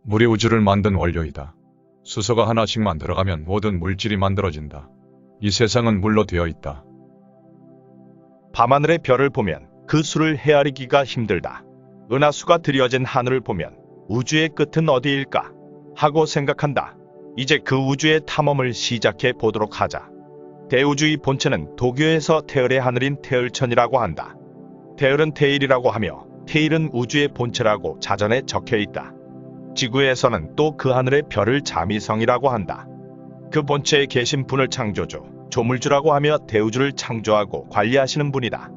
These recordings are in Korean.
물이 우주를 만든 원료이다. 수소가 하나씩 만들어가면 모든 물질이 만들어진다. 이 세상은 물로 되어 있다. 밤하늘의 별을 보면 그 수를 헤아리기가 힘들다. 은하수가 드리워진 하늘을 보면 우주의 끝은 어디일까 하고 생각한다. 이제 그 우주의 탐험을 시작해 보도록 하자. 대우주의 본체는 도교에서 태을의 하늘인 태을천이라고 한다. 태을은 태일이라고 하며 태일은 우주의 본체라고 자전에 적혀 있다. 지구에서는 또 그 하늘의 별을 자미성이라고 한다. 그 본체에 계신 분을 창조주, 조물주라고 하며 대우주를 창조하고 관리하시는 분이다.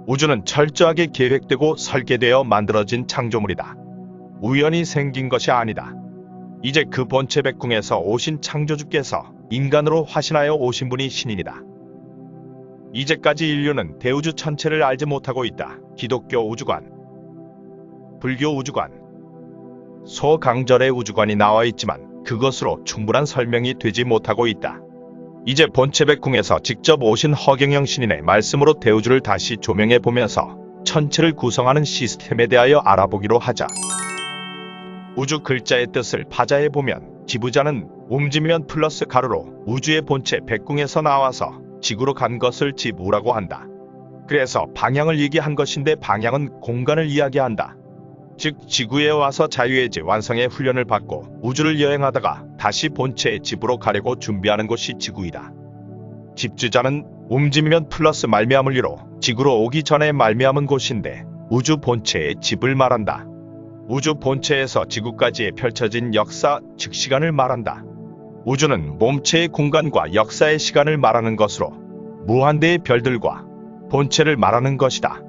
우주는 철저하게 계획되고 설계되어 만들어진 창조물이다. 우연히 생긴 것이 아니다. 이제 그 본체 백궁에서 오신 창조주께서 인간으로 화신하여 오신 분이 신인이다. 이제까지 인류는 대우주 천체를 알지 못하고 있다. 기독교 우주관, 불교 우주관, 소강절의 우주관이 나와 있지만 그것으로 충분한 설명이 되지 못하고 있다. 이제 본체 백궁에서 직접 오신 허경영 신인의 말씀으로 대우주를 다시 조명해 보면서 천체를 구성하는 시스템에 대하여 알아보기로 하자. 우주 글자의 뜻을 파자해 보면 지부자는 움직이면 플러스 가로로 우주의 본체 백궁에서 나와서 지구로 간 것을 지부라고 한다. 그래서 방향을 얘기한 것인데 방향은 공간을 이야기한다. 즉 지구에 와서 자유의지 완성의 훈련을 받고 우주를 여행하다가 다시 본체의 집으로 가려고 준비하는 곳이 지구이다. 집주자는 움직이면 플러스 말미암을리로 지구로 오기 전에 말미암은 곳인데 우주 본체의 집을 말한다. 우주 본체에서 지구까지의 펼쳐진 역사, 즉 시간을 말한다. 우주는 몸체의 공간과 역사의 시간을 말하는 것으로 무한대의 별들과 본체를 말하는 것이다.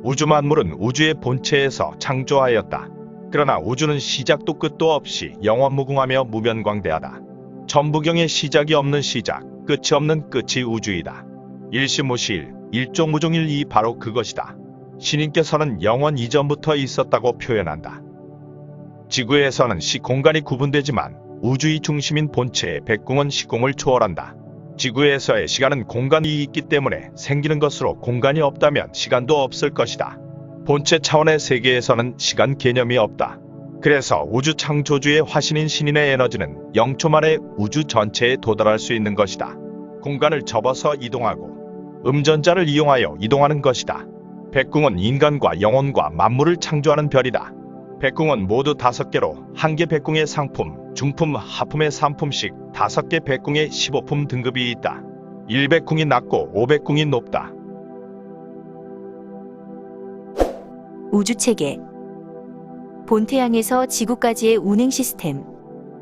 우주 만물은 우주의 본체에서 창조하였다. 그러나 우주는 시작도 끝도 없이 영원무궁하며 무변광대하다. 천부경의 시작이 없는 시작, 끝이 없는 끝이 우주이다. 일시무시일, 일종무종일 이 바로 그것이다. 신인께서는 영원 이전부터 있었다고 표현한다. 지구에서는 시공간이 구분되지만 우주의 중심인 본체의 백궁은 시공을 초월한다. 지구에서의 시간은 공간이 있기 때문에 생기는 것으로 공간이 없다면 시간도 없을 것이다. 본체 차원의 세계에서는 시간 개념이 없다. 그래서 우주 창조주의 화신인 신인의 에너지는 0초 만에 우주 전체에 도달할 수 있는 것이다. 공간을 접어서 이동하고 음전자를 이용하여 이동하는 것이다. 백궁은 인간과 영혼과 만물을 창조하는 별이다. 백궁은 모두 5개로 1개 백궁의 상품, 중품, 하품의 3품씩 5개 백궁의 15품 등급이 있다. 1백궁이 낮고 5백궁이 높다. 우주체계 본태양에서 지구까지의 운행 시스템.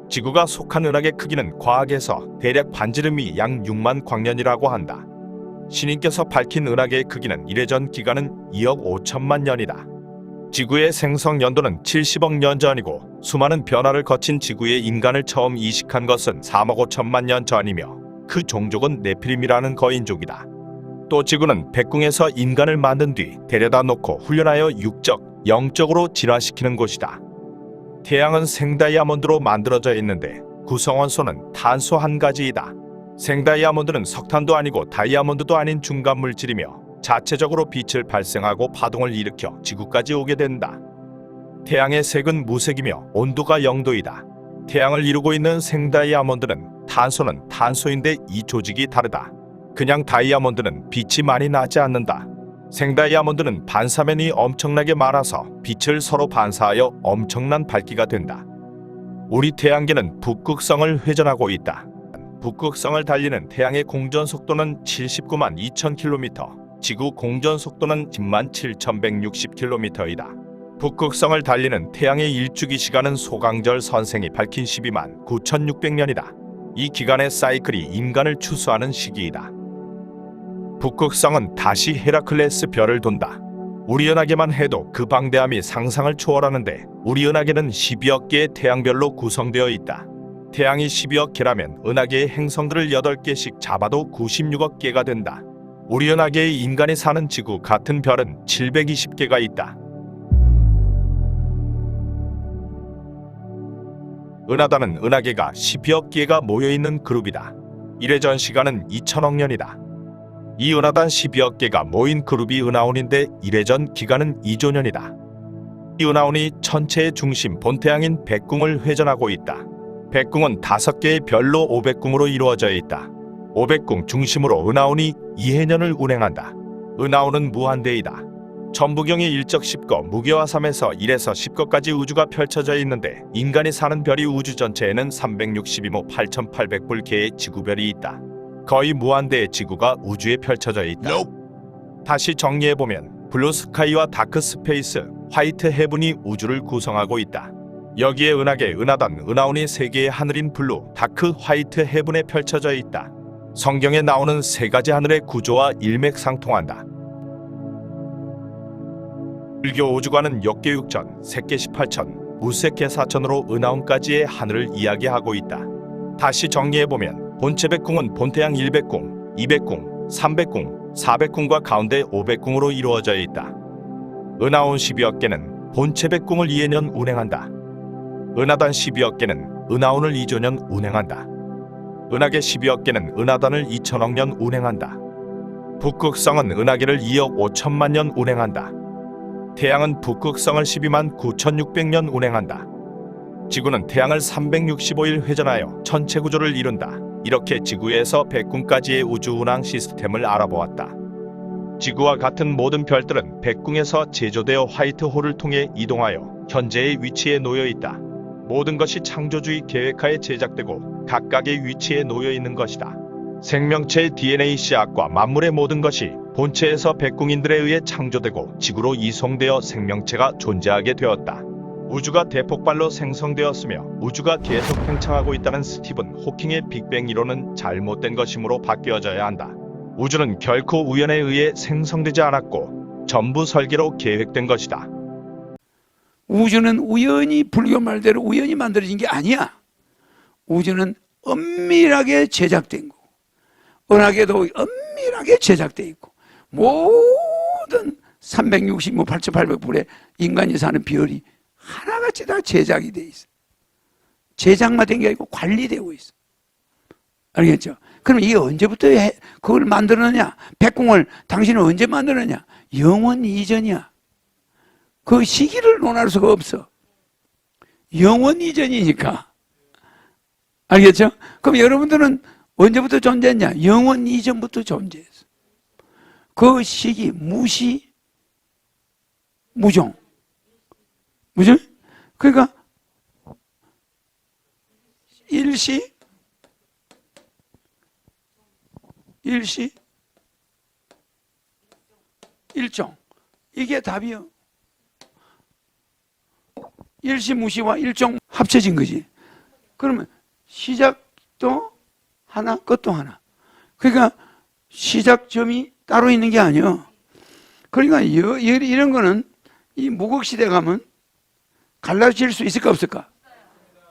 지구가 속한 은하의 크기는 과학에서 대략 반지름이 약 6만 광년이라고 한다. 신인께서 밝힌 은하계의 크기는 이래전 기간은 2억 5천만 년이다. 지구의 생성 연도는 70억 년 전이고 수많은 변화를 거친 지구에 인간을 처음 이식한 것은 3억 5천만 년 전이며 그 종족은 네피림이라는 거인족이다. 또 지구는 백궁에서 인간을 만든 뒤 데려다 놓고 훈련하여 육적, 영적으로 진화시키는 곳이다. 태양은 생다이아몬드로 만들어져 있는데 구성원소는 탄소 한 가지이다. 생다이아몬드는 석탄도 아니고 다이아몬드도 아닌 중간 물질이며 자체적으로 빛을 발생하고 파동을 일으켜 지구까지 오게 된다. 태양의 색은 무색이며 온도가 0도이다. 태양을 이루고 있는 생다이아몬드는 탄소는 탄소인데 이 조직이 다르다. 그냥 다이아몬드는 빛이 많이 나지 않는다. 생다이아몬드는 반사면이 엄청나게 많아서 빛을 서로 반사하여 엄청난 밝기가 된다. 우리 태양계는 북극성을 회전하고 있다. 북극성을 달리는 태양의 공전 속도는 79만 2,000km, 지구 공전 속도는 10만 7,160km이다. 북극성을 달리는 태양의 일주기 시간은 소강절 선생이 밝힌 12만 9,600년이다. 이 기간의 사이클이 인간을 추수하는 시기이다. 북극성은 다시 헤라클레스 별을 돈다. 우리 은하계만 해도 그 방대함이 상상을 초월하는데 우리 은하계는 12억 개의 태양별로 구성되어 있다. 태양이 12억 개라면 은하계의 행성들을 8개씩 잡아도 96억 개가 된다. 우리 은하계의 인간이 사는 지구 같은 별은 720개가 있다. 은하단은 은하계가 12억 개가 모여있는 그룹이다. 이래전 시간은 2000억 년이다. 이 은하단 12억 개가 모인 그룹이 은하운인데 이래전 기간은 2조 년이다. 이 은하운이 천체의 중심 본태양인 백궁을 회전하고 있다. 백궁은 5개의 별로 500궁으로 이루어져 있다. 500궁 중심으로 은하운이 2해년을 운행한다. 은하운은 무한대이다. 천부경이 1적 10거, 무게화 3에서 1에서 10거까지 우주가 펼쳐져 있는데 인간이 사는 별이 우주 전체에는 362모 8800불 개의 지구별이 있다. 거의 무한대의 지구가 우주에 펼쳐져 있다. 다시 정리해보면 블루스카이와 다크스페이스, 화이트 헤븐이 우주를 구성하고 있다. 여기에 은하계, 은하단, 은하운이 3개의 하늘인 블루, 다크, 화이트 헤븐에 펼쳐져 있다. 성경에 나오는 3가지 하늘의 구조와 일맥상통한다. 불교 우주관은 역계육전, 색계 18천, 무색계 4천으로 은하운까지의 하늘을 이야기하고 있다. 다시 정리해보면 본체 백궁은 본태양 100궁, 200궁, 300궁, 400궁과 가운데 500궁으로 이루어져 있다. 은하운 12억 개는 본체 백궁을 2해년 운행한다. 은하단 12억 개는 은하운을 2조년 운행한다. 은하계 12억 개는 은하단을 2000억 년 운행한다. 북극성은 은하계를 2억 5천만 년 운행한다. 태양은 북극성을 12만 9,600년 운행한다. 지구는 태양을 365일 회전하여 전체 구조를 이룬다. 이렇게 지구에서 백궁까지의 우주 운항 시스템을 알아보았다. 지구와 같은 모든 별들은 백궁에서 제조되어 화이트홀을 통해 이동하여 현재의 위치에 놓여 있다. 모든 것이 창조주의 계획하에 제작되고 각각의 위치에 놓여 있는 것이다. 생명체의 DNA 씨앗과 만물의 모든 것이 본체에서 백궁인들에 의해 창조되고 지구로 이송되어 생명체가 존재하게 되었다. 우주가 대폭발로 생성되었으며 우주가 계속 팽창하고 있다는 스티븐 호킹의 빅뱅 이론은 잘못된 것이므로 바뀌어져야 한다. 우주는 결코 우연에 의해 생성되지 않았고 전부 설계로 계획된 것이다. 우주는 우연히, 불교 말대로 우연히 만들어진 게 아니야. 우주는 엄밀하게 제작된 거고, 은하계도 엄밀하게 제작돼 있고, 모든 360뭐 8800불의 인간이 사는 별이 하나같이 다 제작이 돼 있어. 제작만 된 게 아니고 관리되고 있어. 알겠죠? 그럼 이게 언제부터 그걸 만들었냐? 백궁을 당신은 언제 만들었냐? 영원 이전이야. 그 시기를 논할 수가 없어. 영원 이전이니까. 알겠죠? 그럼 여러분들은 언제부터 존재했냐? 영원 이전부터 존재했어. 그 시기 무시, 무종. 무죠? 그러니까 일시, 일종. 이게 답이요. 일시, 무시와 일종 합쳐진 거지. 그러면 시작도 하나, 끝도 하나. 그러니까 시작점이 따로 있는 게 아니에요. 그러니까 이런 거는 이 무국시대 가면 갈라질 수 있을까 없을까?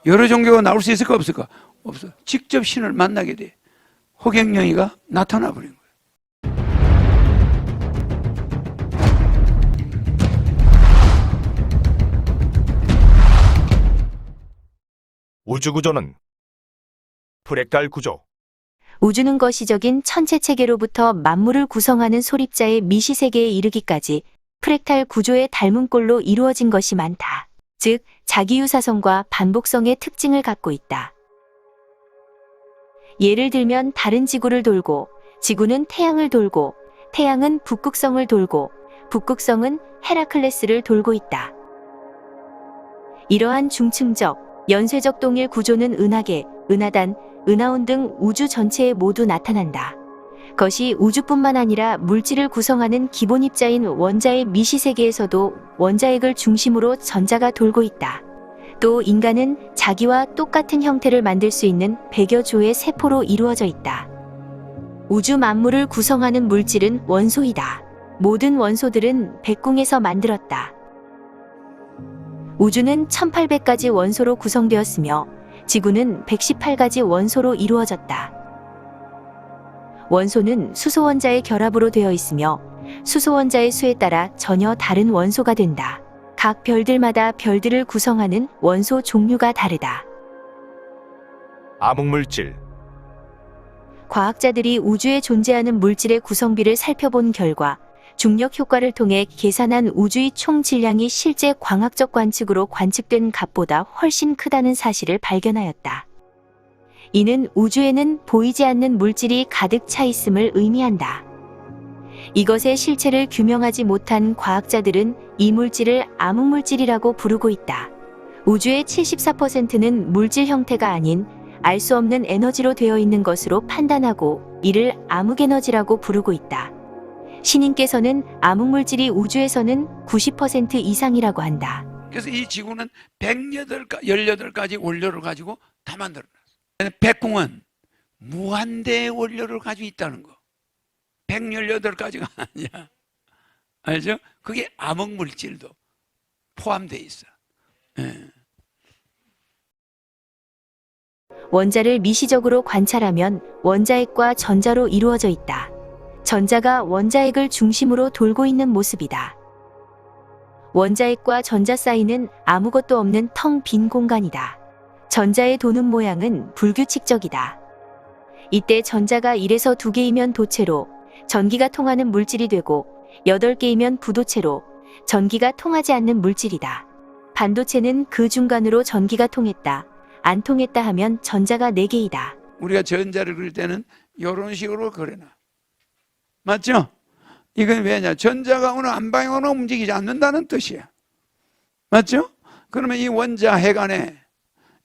여러 종교가 나올 수 있을까 없을까? 없어. 직접 신을 만나게 돼. 호갱령이가 나타나 버린 거예요. 우주 구조는 프랙탈 구조. 우주는 거시적인 천체 체계로부터 만물을 구성하는 소립자의 미시세계에 이르기까지 프랙탈 구조의 닮은 꼴로 이루어진 것이 많다. 즉, 자기유사성과 반복성의 특징을 갖고 있다. 예를 들면 다른 지구를 돌고, 지구는 태양을 돌고, 태양은 북극성을 돌고, 북극성은 헤라클레스를 돌고 있다. 이러한 중층적, 연쇄적 동일 구조는 은하계, 은하단, 은하운 등 우주 전체에 모두 나타난다. 그것이 우주뿐만 아니라 물질을 구성하는 기본 입자인 원자의 미시세계에서도 원자핵을 중심으로 전자가 돌고 있다. 또 인간은 자기와 똑같은 형태를 만들 수 있는 100여 조의 세포로 이루어져 있다. 우주 만물을 구성하는 물질은 원소이다. 모든 원소들은 백궁에서 만들었다. 우주는 1800가지 원소로 구성되었으며 지구는 118가지 원소로 이루어졌다. 원소는 수소 원자의 결합으로 되어 있으며 수소 원자의 수에 따라 전혀 다른 원소가 된다. 각 별들마다 별들을 구성하는 원소 종류가 다르다. 암흑물질. 과학자들이 우주에 존재하는 물질의 구성비를 살펴본 결과 중력 효과를 통해 계산한 우주의 총 질량이 실제 광학적 관측으로 관측된 값보다 훨씬 크다는 사실을 발견하였다. 이는 우주에는 보이지 않는 물질이 가득 차 있음을 의미한다. 이것의 실체를 규명하지 못한 과학자들은 이 물질을 암흑물질이라고 부르고 있다. 우주의 74%는 물질 형태가 아닌 알 수 없는 에너지로 되어 있는 것으로 판단하고 이를 암흑에너지라고 부르고 있다. 신인께서는 암흑물질이 우주에서는 90% 이상이라고 한다. 그래서 이 지구는 18가지 원료를 가지고 다 만들어놨어요. 백궁은 무한대의 원료를 가지고 있다는 거. 118가지가 아니야. 알죠? 그게 암흑물질도 포함되어 있어. 예. 원자를 미시적으로 관찰하면 원자핵과 전자로 이루어져 있다. 전자가 원자핵을 중심으로 돌고 있는 모습이다. 원자핵과 전자 사이는 아무것도 없는 텅 빈 공간이다. 전자의 도는 모양은 불규칙적이다. 이때 전자가 1에서 2개이면 도체로 전기가 통하는 물질이 되고 8개이면 부도체로 전기가 통하지 않는 물질이다. 반도체는 그 중간으로 전기가 통했다. 안 통했다 하면 전자가 4개이다. 우리가 전자를 그릴 때는 이런 식으로 그려놔. 맞죠? 이건 왜냐? 전자가 어느 한 방향으로 움직이지 않는다는 뜻이야. 맞죠? 그러면 이 원자 핵 안에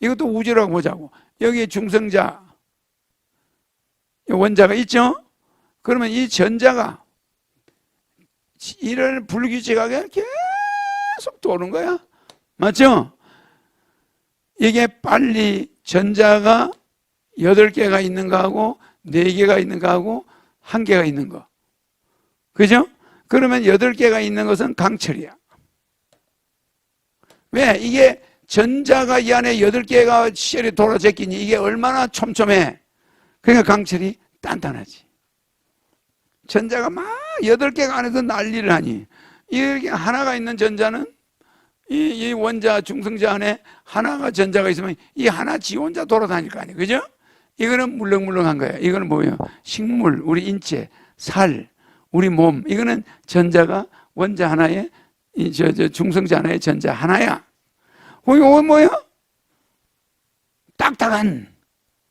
이것도 우주라고 보자고. 여기에 중성자 원자가 있죠? 그러면 이 전자가 이런 불규칙하게 계속 도는 거야. 맞죠? 이게 빨리 전자가 8개가 있는 거하고 4개가 있는 거하고 1개가 있는 거. 그죠? 그러면 8개가 있는 것은 강철이야. 왜? 이게 전자가 이 안에 8개가 시열이 돌아제끼니 이게 얼마나 촘촘해. 그러니까 강철이 단단하지. 전자가 막 8개가 안에서 난리를 하니 이렇게 하나가 있는 전자는 이 원자 중성자 안에 하나가 전자가 있으면 이 하나 지 혼자 돌아다닐 거 아니에요. 그죠? 이거는 물렁물렁한 거예요. 이거는 뭐예요? 식물, 우리 인체, 살, 우리 몸. 이거는 전자가 원자 하나에 중성자 하나에 전자 하나야. 이거 뭐야? 딱딱한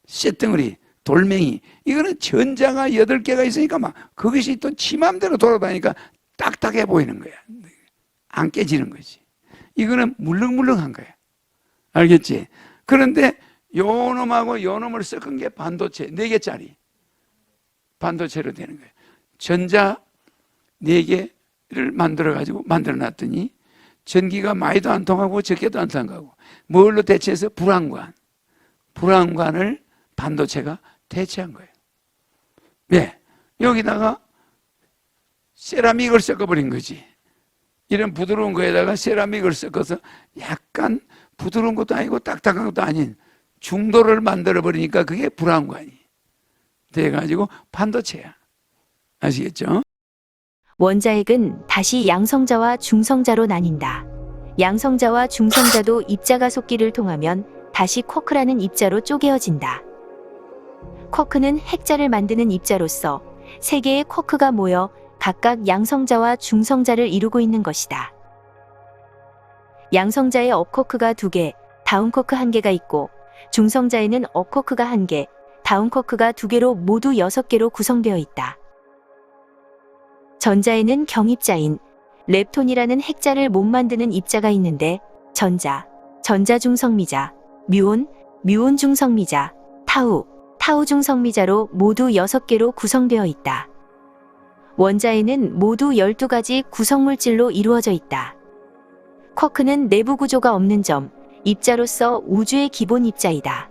쇳덩어리, 돌멩이. 이거는 전자가 8개가 있으니까 막 그것이 또 지 맘대로 돌아다니니까 딱딱해 보이는 거야. 안 깨지는 거지. 이거는 물렁물렁한 거야. 알겠지? 그런데 요 놈하고 요 놈을 섞은 게 반도체 4개짜리 반도체로 되는 거예요. 전자 4개를 만들어가지고 만들어 놨더니 전기가 많이도 안 통하고 적게도 안 통하고 뭘로 대체해서 불안관을 반도체가 대체한 거예요. 왜? 여기다가 세라믹을 섞어버린 거지. 이런 부드러운 거에다가 세라믹을 섞어서 약간 부드러운 것도 아니고 딱딱한 것도 아닌 중도를 만들어버리니까 그게 불안관이 돼가지고 반도체야. 아시겠죠? 원자핵은 다시 양성자와 중성자로 나뉜다. 양성자와 중성자도 입자가 속기를 통하면 다시 쿼크라는 입자로 쪼개어진다. 쿼크는 핵자를 만드는 입자로서 3개의 쿼크가 모여 각각 양성자와 중성자를 이루고 있는 것이다. 양성자의 업쿼크가 2개, 다운쿼크 1개가 있고 중성자에는 업쿼크가 1개, 다운쿼크가 2개로 모두 6개로 구성되어 있다. 전자에는 경입자인 렙톤이라는 핵자를 못 만드는 입자가 있는데 전자중성미자, 뮤온중성미자, 타우중성미자로 모두 6개로 구성되어 있다. 원자에는 모두 12가지 구성물질로 이루어져 있다. 쿼크는 내부 구조가 없는 점, 입자로서 우주의 기본 입자이다.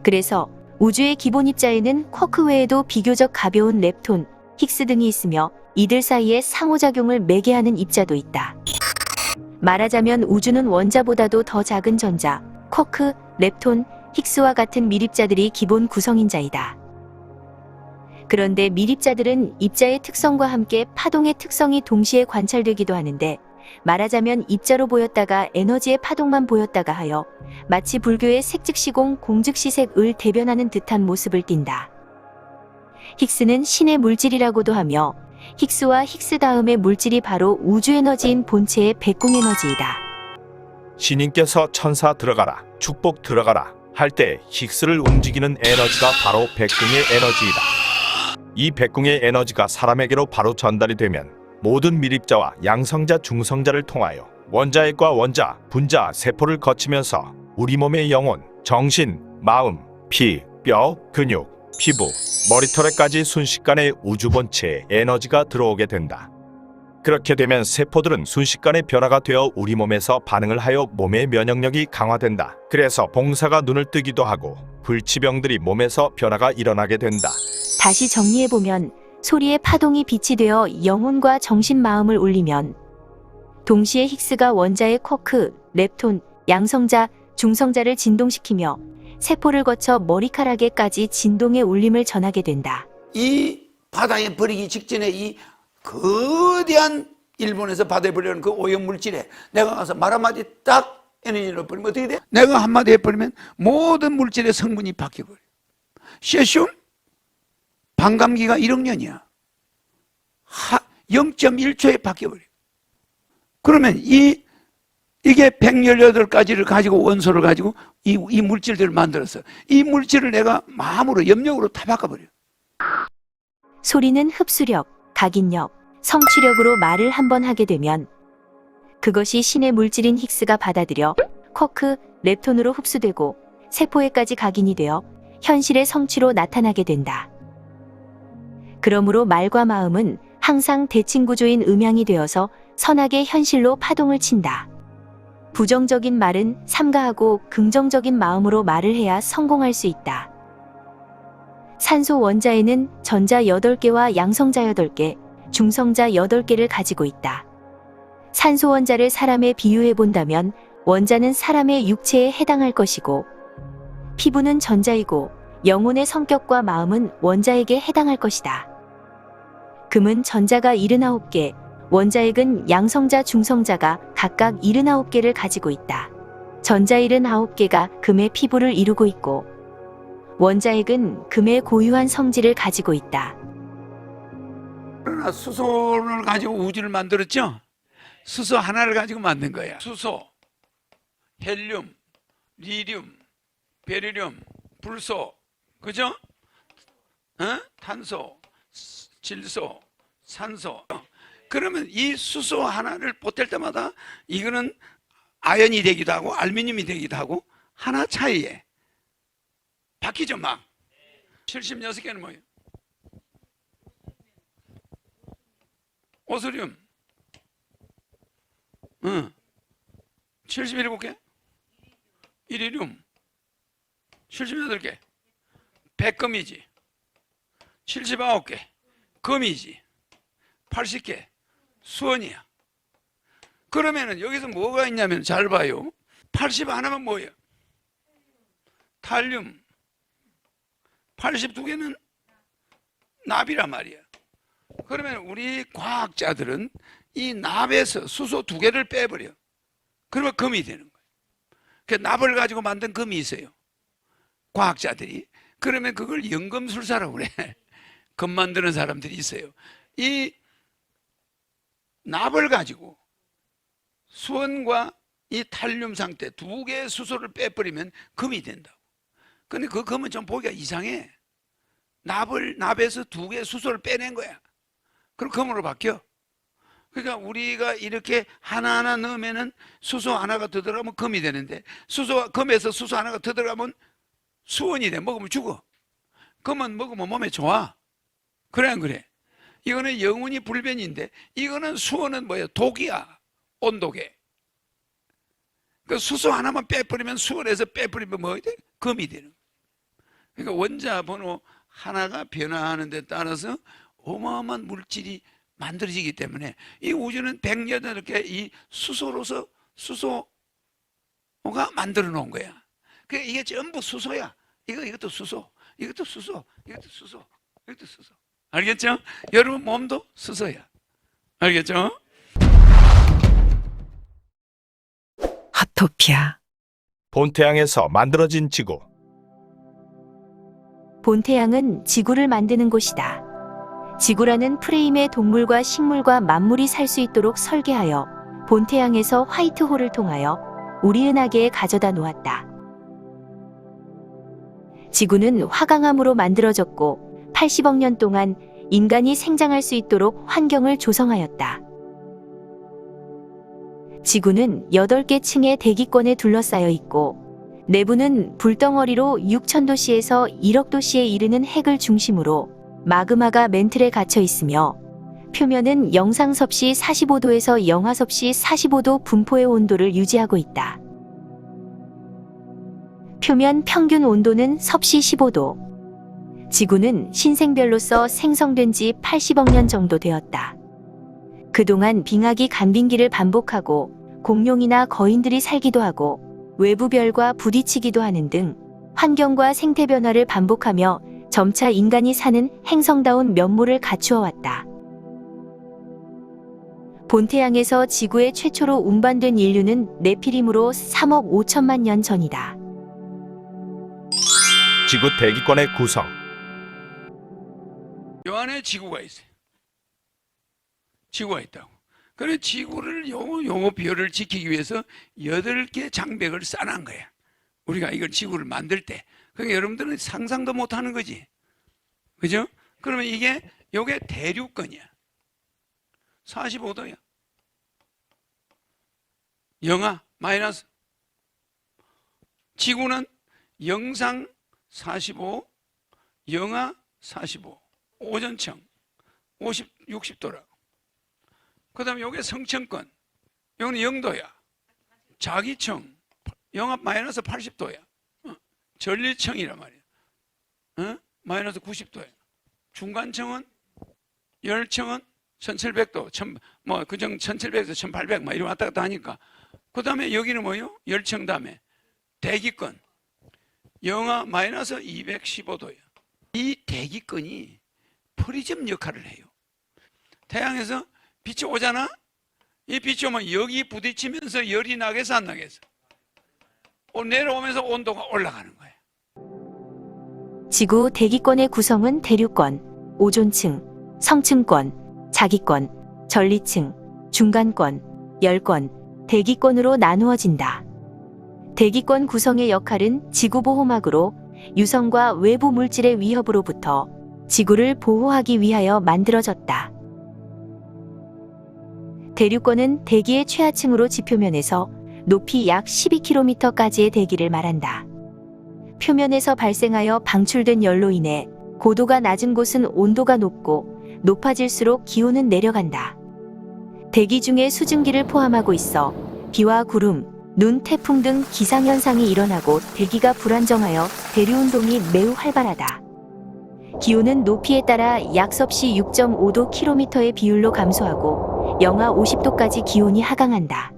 그래서 우주의 기본 입자에는 쿼크 외에도 비교적 가벼운 렙톤, 힉스 등이 있으며 이들 사이에 상호작용을 매개하는 입자도 있다. 말하자면 우주는 원자보다도 더 작은 전자, 쿼크, 렙톤, 힉스와 같은 밀입자들이 기본 구성인자이다. 그런데 밀입자들은 입자의 특성과 함께 파동의 특성이 동시에 관찰되기도 하는데 말하자면 입자로 보였다가 에너지의 파동만 보였다가 하여 마치 불교의 색즉시공 공즉시색을 대변하는 듯한 모습을 띈다. 힉스는 신의 물질이라고도 하며 힉스와 힉스 다음의 물질이 바로 우주 에너지인 본체의 백궁 에너지이다. 신인께서 천사 들어가라, 축복 들어가라 할 때 힉스를 움직이는 에너지가 바로 백궁의 에너지이다. 이 백궁의 에너지가 사람에게로 바로 전달이 되면 모든 밀입자와 양성자, 중성자를 통하여 원자핵과 원자, 분자, 세포를 거치면서 우리 몸의 영혼, 정신, 마음, 피, 뼈, 근육, 피부, 머리털에까지 순식간에 우주 본체에 에너지가 들어오게 된다. 그렇게 되면 세포들은 순식간에 변화가 되어 우리 몸에서 반응을 하여 몸의 면역력이 강화된다. 그래서 봉사가 눈을 뜨기도 하고 불치병들이 몸에서 변화가 일어나게 된다. 다시 정리해보면 소리의 파동이 빛이 되어 영혼과 정신 마음을 울리면 동시에 힉스가 원자의 쿼크, 렙톤, 양성자, 중성자를 진동시키며 세포를 거쳐 머리카락에까지 진동의 울림을 전하게 된다. 이 바다에 버리기 직전에 이 거대한 일본에서 바다에 버리는 그 오염물질에 내가 가서 말 한마디 딱 에너지를 버리면 어떻게 돼? 내가 한마디 해버리면 모든 물질의 성분이 바뀌어버려. 세슘 반감기가 1억 년이야. 0.1초에 바뀌어버려. 그러면 이게 118가지를 가지고 원소를 가지고 이 물질들을 만들었어. 이 물질을 내가 마음으로 염력으로 다 바꿔버려. 소리는 흡수력, 각인력, 성취력으로 말을 한번 하게 되면 그것이 신의 물질인 힉스가 받아들여 쿼크, 렙톤으로 흡수되고 세포에까지 각인이 되어 현실의 성취로 나타나게 된다. 그러므로 말과 마음은 항상 대칭구조인 음양이 되어서 선하게 현실로 파동을 친다. 부정적인 말은 삼가하고 긍정적인 마음으로 말을 해야 성공할 수 있다. 산소 원자에는 전자 8개와 양성자 8개, 중성자 8개를 가지고 있다. 산소 원자를 사람에 비유해 본다면 원자는 사람의 육체에 해당할 것이고 피부는 전자이고 영혼의 성격과 마음은 원자에게 해당할 것이다. 금은 전자가 79개, 원자핵은 양성자, 중성자가 각각 79개를 가지고 있다. 전자 79개가 금의 피부를 이루고 있고 원자핵은 금의 고유한 성질을 가지고 있다. 그러나 수소를 가지고 우주를 만들었죠? 수소 하나를 가지고 만든 거야. 수소, 헬륨, 리륨, 베릴륨, 불소, 그죠? 탄소, 질소, 산소. 그러면 이 수소 하나를 보탤 때마다 이거는 아연이 되기도 하고 알루미늄이 되기도 하고 하나 차이에 바뀌죠 막. 76개는 뭐예요? 오스륨. 77개? 이리륨. 78개. 백금이지. 79개. 금이지. 80개. 수원이야. 그러면은 여기서 뭐가 있냐면 잘 봐요. 80 하나면 뭐예요? 탈륨. 82개는 납이란 말이야. 그러면 우리 과학자들은 이 납에서 수소 2개를 빼버려. 그러면 금이 되는 거예요. 그 납을 가지고 만든 금이 있어요. 과학자들이. 그러면 그걸 연금술사라고 그래. 금 만드는 사람들이 있어요. 이 납을 가지고 수원과 이 탈륨 상태 2개의 수소를 빼버리면 금이 된다고. 근데 그 금은 좀 보기가 이상해. 납에서 2개의 수소를 빼낸 거야. 그럼 금으로 바뀌어. 그러니까 우리가 이렇게 하나하나 넣으면은 수소 하나가 더 들어가면 금이 되는데 금에서 수소 하나가 더 들어가면 수원이 돼. 먹으면 죽어. 금은 먹으면 몸에 좋아. 그래 안 그래? 이거는 영원히 불변인데 이거는 수원은 뭐야? 독이야. 온독에. 그 수소 하나만 빼버리면 수원에서 빼버리면 뭐 돼? 금이 되는 거야. 그러니까 원자 번호 하나가 변화하는 데 따라서 어마어마한 물질이 만들어지기 때문에 이 우주는 108개 이 수소로서 수소가 만들어 놓은 거야. 그러니까 이게 전부 수소야. 이것도 수소, 이것도 수소, 이것도 수소, 이것도 수소. 알겠죠? 여러분 몸도 수소야. 알겠죠? 하토피아. 본태양에서 만들어진 지구. 본태양은 지구를 만드는 곳이다. 지구라는 프레임에 동물과 식물과 만물이 살 수 있도록 설계하여 본태양에서 화이트홀을 통하여 우리 은하계에 가져다 놓았다. 지구는 화강암으로 만들어졌고 80억 년 동안 인간이 생장할 수 있도록 환경을 조성하였다. 지구는 8개 층의 대기권에 둘러싸여 있고 내부는 불덩어리로 6,000도씨에서 1억 도씨에 이르는 핵을 중심으로 마그마가 멘틀에 갇혀 있으며 표면은 영상 섭씨 45도에서 영하 섭씨 45도 분포의 온도를 유지하고 있다. 표면 평균 온도는 섭씨 15도. 지구는 신생별로서 생성된 지 80억 년 정도 되었다. 그동안 빙하기 간빙기를 반복하고 공룡이나 거인들이 살기도 하고 외부 별과 부딪히기도 하는 등 환경과 생태 변화를 반복하며 점차 인간이 사는 행성다운 면모를 갖추어 왔다. 본태양에서 지구에 최초로 운반된 인류는 네피림으로 3억 5천만 년 전이다. 지구 대기권의 구성. 요 안에 지구가 있어요. 지구가 있다고. 그래 지구를 요 별을 지키기 위해서 8개 장벽을 쌓아놓은 거야. 우리가 이걸 지구를 만들 때. 그러니까 여러분들은 상상도 못하는 거지. 그죠? 그러면 요게 대륙권이야. 45도야. 영하 마이너스. 지구는 영상 45, 영하 45. 오전청 50, 60도라. 그 다음에 요게 성층권. 요거는 영도야. 자기청 영하 마이너스 80도야. 전리청이란 말이야. 마이너스 90도야. 중간청은 열청은 1700도, 1700에서 1800 이리 왔다 갔다 하니까. 그 다음에 여기는 뭐요? 열청 다음에 대기권 영하 마이너스 215도야. 이 대기권이 프리즘 역할을 해요. 태양에서 빛이 오잖아? 이 빛이 오면 여기 부딪히면서 열이 나겠어 안 나겠어? 내려오면서 온도가 올라가는 거야. 지구 대기권의 구성은 대륙권, 오존층, 성층권, 자기권, 전리층, 중간권, 열권, 대기권으로 나누어진다. 대기권 구성의 역할은 지구보호막으로 유성과 외부 물질의 위협으로부터 지구를 보호하기 위하여 만들어졌다. 대륙권은 대기의 최하층으로 지표면에서 높이 약 12km까지의 대기를 말한다. 표면에서 발생하여 방출된 열로 인해 고도가 낮은 곳은 온도가 높고 높아질수록 기온은 내려간다. 대기 중에 수증기를 포함하고 있어 비와 구름, 눈, 태풍 등 기상현상이 일어나고 대기가 불안정하여 대류운동이 매우 활발하다. 기온은 높이에 따라 약 섭씨 6.5도 km의 비율로 감소하고 영하 50도까지 기온이 하강한다.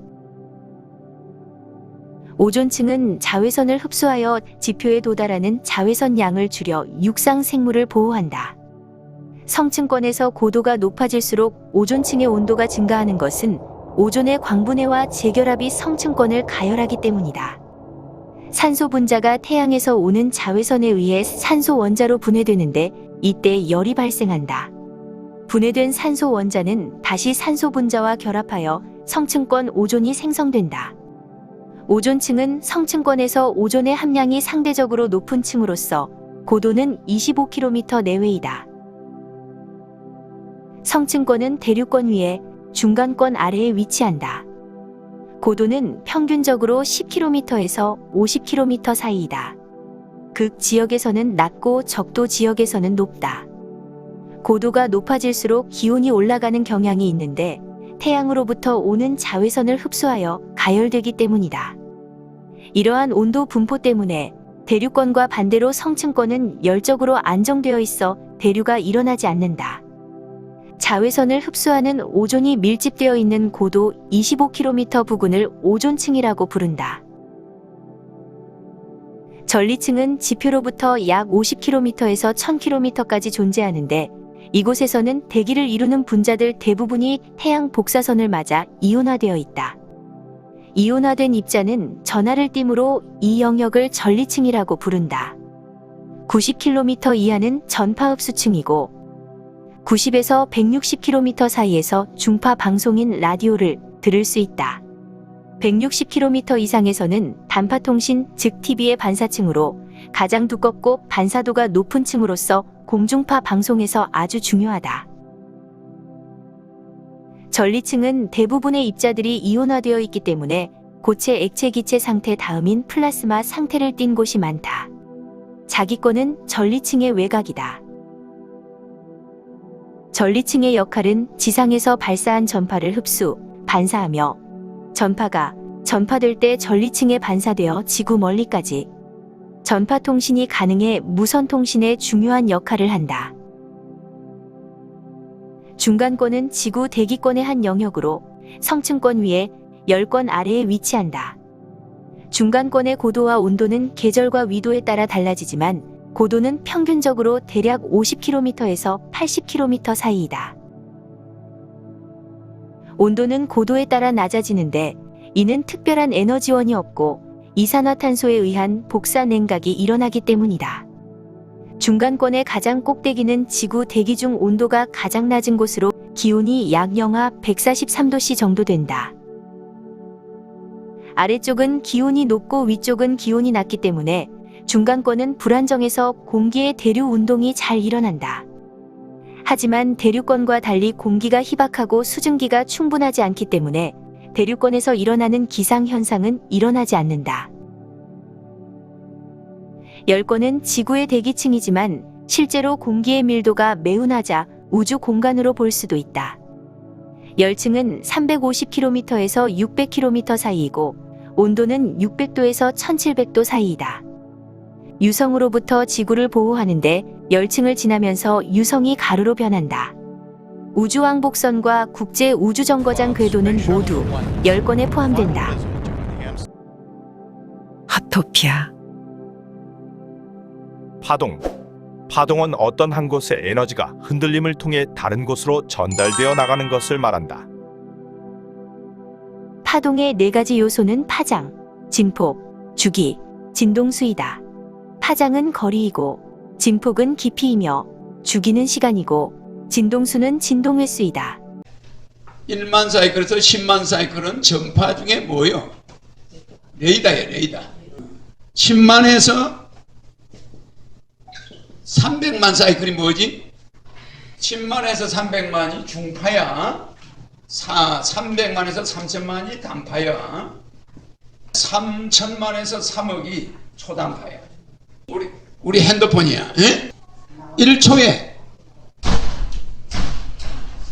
오존층은 자외선을 흡수하여 지표에 도달하는 자외선 양을 줄여 육상 생물을 보호한다. 성층권에서 고도가 높아질수록 오존층의 온도가 증가하는 것은 오존의 광분해와 재결합이 성층권을 가열하기 때문이다. 산소 분자가 태양에서 오는 자외선에 의해 산소 원자로 분해되는데 이때 열이 발생한다. 분해된 산소 원자는 다시 산소 분자와 결합하여 성층권 오존이 생성된다. 오존층은 성층권에서 오존의 함량이 상대적으로 높은 층으로서 고도는 25km 내외이다. 성층권은 대륙권 위에 중간권 아래에 위치한다. 고도는 평균적으로 10km에서 50km 사이이다. 극 지역에서는 낮고 적도 지역에서는 높다. 고도가 높아질수록 기온이 올라가는 경향이 있는데 태양으로부터 오는 자외선을 흡수하여 가열되기 때문이다. 이러한 온도 분포 때문에 대륙권과 반대로 성층권은 열적으로 안정되어 있어 대류가 일어나지 않는다. 자외선을 흡수하는 오존이 밀집되어 있는 고도 25km 부근을 오존층이라고 부른다. 전리층은 지표로부터 약 50km에서 1000km까지 존재하는데 이곳에서는 대기를 이루는 분자들 대부분이 태양 복사선을 맞아 이온화되어 있다. 이온화된 입자는 전하를 띠므로 이 영역을 전리층이라고 부른다. 90km 이하는 전파 흡수층이고 90에서 160km 사이에서 중파 방송인 라디오를 들을 수 있다. 160km 이상에서는 단파통신 즉 TV의 반사층으로 가장 두껍고 반사도가 높은 층으로서 공중파 방송에서 아주 중요하다. 전리층은 대부분의 입자들이 이온화되어 있기 때문에 고체 액체 기체 상태 다음인 플라스마 상태를 띈 곳이 많다. 자기권은 전리층의 외곽이다. 전리층의 역할은 지상에서 발사한 전파를 흡수, 반사하며 전파가 전파될 때 전리층에 반사되어 지구 멀리까지 전파 통신이 가능해 무선 통신에 중요한 역할을 한다. 중간권은 지구 대기권의 한 영역으로 성층권 위에 열권 아래에 위치한다. 중간권의 고도와 온도는 계절과 위도에 따라 달라지지만 고도는 평균적으로 대략 50km에서 80km 사이이다. 온도는 고도에 따라 낮아지는데 이는 특별한 에너지원이 없고 이산화탄소에 의한 복사 냉각이 일어나기 때문이다. 중간권의 가장 꼭대기는 지구 대기 중 온도가 가장 낮은 곳으로 기온이 약 영하 143도씨 정도 된다. 아래쪽은 기온이 높고 위쪽은 기온이 낮기 때문에 중간권은 불안정해서 공기의 대류 운동이 잘 일어난다. 하지만 대류권과 달리 공기가 희박하고 수증기가 충분하지 않기 때문에 대류권에서 일어나는 기상현상은 일어나지 않는다. 열권은 지구의 대기층이지만 실제로 공기의 밀도가 매우 낮아 우주 공간으로 볼 수도 있다. 열층은 350km에서 600km 사이이고 온도는 600도에서 1700도 사이이다. 유성으로부터 지구를 보호하는데 열층을 지나면서 유성이 가루로 변한다. 우주왕복선과 국제우주정거장 궤도는 모두 열권에 포함된다. 하토피아. 파동은 어떤 한 곳의 에너지가 흔들림을 통해 다른 곳으로 전달되어 나가는 것을 말한다. 파동의 네 가지 요소는 파장, 진폭, 주기, 진동수이다. 파장은 거리이고 진폭은 깊이이며 주기는 시간이고 진동수는 진동횟수이다. 1만 사이클에서 10만 사이클은 전파 중에 뭐요? 레이더예요, 레이더. 10만에서 300만 사이클이 뭐지? 10만에서 300만이 중파야. 300만에서 3000만이 단파야. 3000만에서 3억이 초단파야. 우리 핸드폰이야. 에? 1초에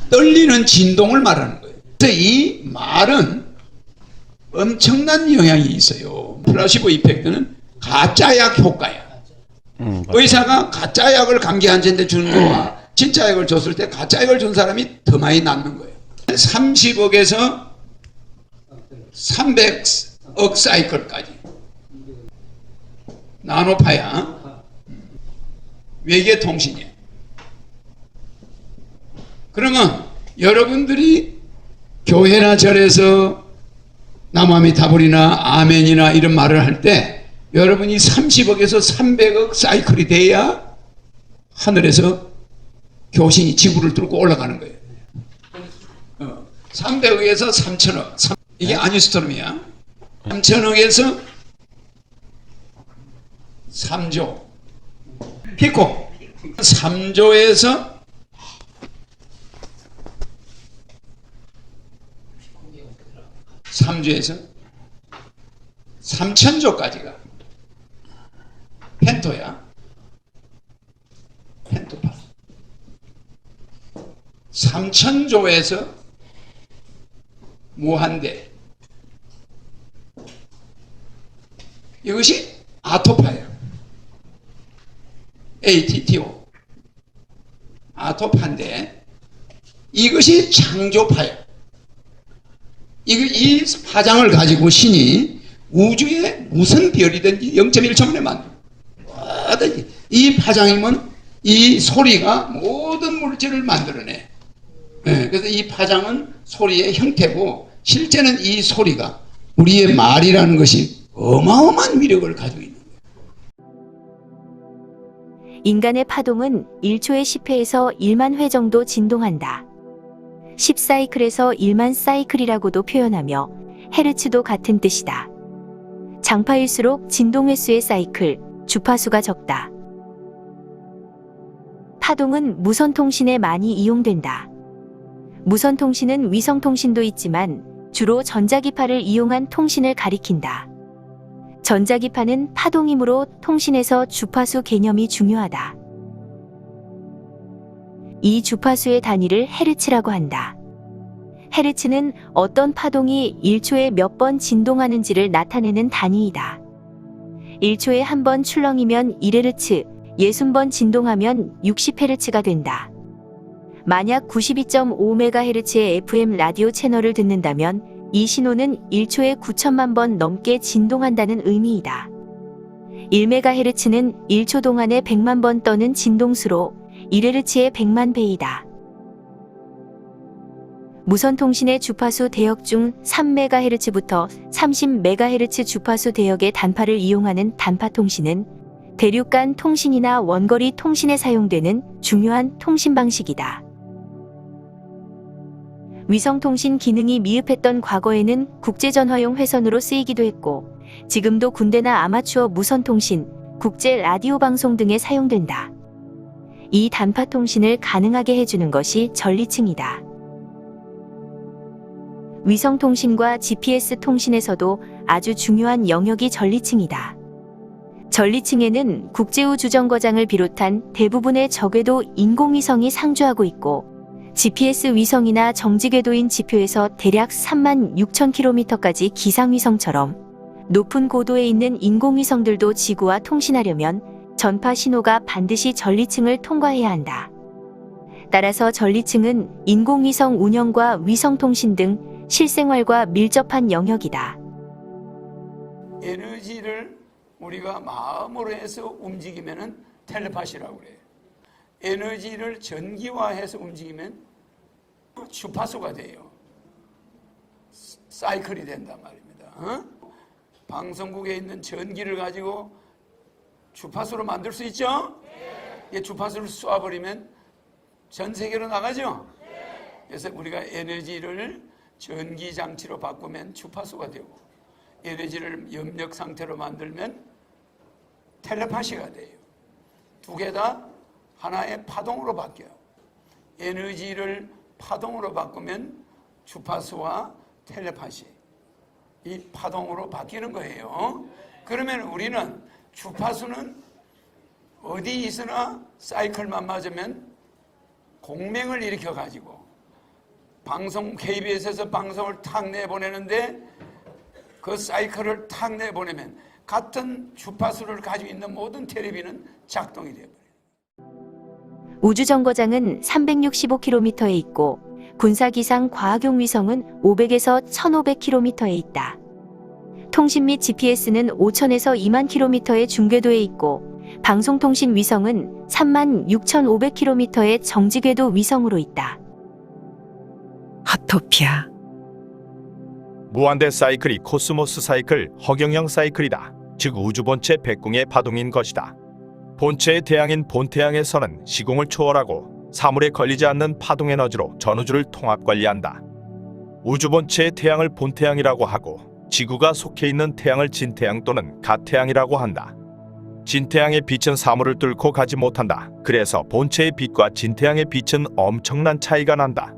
떨리는 진동을 말하는 거예요. 그래서 이 말은 엄청난 영향이 있어요. 플라시보 이펙트는 가짜약 효과야. 의사가 가짜약을 감기 환자한테 주는 거와 진짜 약을 줬을 때 가짜약을 준 사람이 더 많이 낫는 거예요. 30억에서 300억 사이클까지 나노파야. 외계 통신이야. 그러면 여러분들이 교회나 절에서 나무아미타불이나 아멘이나 이런 말을 할 때 여러분이 30억에서 300억 사이클이 돼야 하늘에서 교신이 지구를 뚫고 올라가는 거예요. 300억에서 3천억. 이게 아니스토름이야. 3천억에서 3조. 피코. 3조에서 3조에서 3천조까지가 펜토야. 펜토파. 3천조에서 무한대. 이것이 아토파야. ATTO. 아토파인데 이것이 창조파야. 이 파장을 가지고 신이 우주에 무슨 별이든지 0.1초 만에 만들어. 이 파장이면 이 소리가 모든 물질을 만들어내. 그래서 이 파장은 소리의 형태고 실제는 이 소리가 우리의 말이라는 것이 어마어마한 위력을 가지고 있는 거예요. 인간의 파동은 1초에 10회에서 1만 회 정도 진동한다. 10사이클에서 1만 사이클이라고도 표현하며 헤르츠도 같은 뜻이다. 장파일수록 진동 횟수의 사이클, 주파수가 적다. 파동은 무선통신에 많이 이용된다. 무선통신은 위성통신도 있지만 주로 전자기파를 이용한 통신을 가리킨다. 전자기파는 파동이므로 통신에서 주파수 개념이 중요하다. 이 주파수의 단위를 헤르츠라고 한다. 헤르츠는 어떤 파동이 1초에 몇 번 진동하는지를 나타내는 단위이다. 1초에 한 번 출렁이면 1헤르츠, 60번 진동하면 60헤르츠가 된다. 만약 92.5MHz의 FM 라디오 채널을 듣는다면 이 신호는 1초에 9천만 번 넘게 진동한다는 의미이다. 1MHz는 1초 동안에 100만 번 떠는 진동수로 1헤르츠의 100만 배이다. 무선통신의 주파수 대역 중 3MHz부터 30MHz 주파수 대역의 단파를 이용하는 단파통신은 대륙 간 통신이나 원거리 통신에 사용되는 중요한 통신 방식이다. 위성통신 기능이 미흡했던 과거에는 국제전화용 회선으로 쓰이기도 했고 지금도 군대나 아마추어 무선통신, 국제 라디오 방송 등에 사용된다. 이 단파통신을 가능하게 해주는 것이 전리층이다. 위성통신과 GPS 통신에서도 아주 중요한 영역이 전리층이다. 전리층에는 국제우주정거장을 비롯한 대부분의 저궤도 인공위성이 상주하고 있고 GPS 위성이나 정지궤도인 지표에서 대략 36,000km까지 기상위성처럼 높은 고도에 있는 인공위성들도 지구와 통신하려면 전파 신호가 반드시 전리층을 통과해야 한다. 따라서 전리층은 인공위성 운영과 위성통신 등 실생활과 밀접한 영역이다. 에너지를 우리가 마음으로 해서 움직이면은 텔레파시라고 그래요. 에너지를 전기화해서 움직이면 주파수가 돼요. 사이클이 된단 말입니다. 방송국에 있는 전기를 가지고 주파수로 만들 수 있죠? 네. 주파수를 쏴버리면 전 세계로 나가죠? 네. 그래서 우리가 에너지를 전기 장치로 바꾸면 주파수가 되고 에너지를 염력 상태로 만들면 텔레파시가 돼요. 두 개 다 하나의 파동으로 바뀌어요. 에너지를 파동으로 바꾸면 주파수와 텔레파시, 이 파동으로 바뀌는 거예요. 그러면 우리는 주파수는 어디 있으나 사이클만 맞으면 공명을 일으켜 가지고 방송 KBS에서 방송을 탁 내보내는데 그 사이클을 탁 내보내면 같은 주파수를 가지고 있는 모든 텔레비는 작동이 돼요. 우주정거장은 365km에 있고 군사기상 과학용 위성은 500에서 1500km에 있다. 통신 및 GPS는 5000에서 2만 km의 중궤도에 있고 방송통신 위성은 36,500km의 정지궤도 위성으로 있다. 하토피아. 무한대 사이클이 코스모스 사이클, 허경영 사이클이다. 즉 우주 본체 백궁의 파동인 것이다. 본체의 태양인 본태양에서는 시공을 초월하고 사물에 걸리지 않는 파동 에너지로 전우주를 통합 관리한다. 우주 본체의 태양을 본태양이라고 하고 지구가 속해 있는 태양을 진태양 또는 가태양이라고 한다. 진태양의 빛은 사물을 뚫고 가지 못한다. 그래서 본체의 빛과 진태양의 빛은 엄청난 차이가 난다.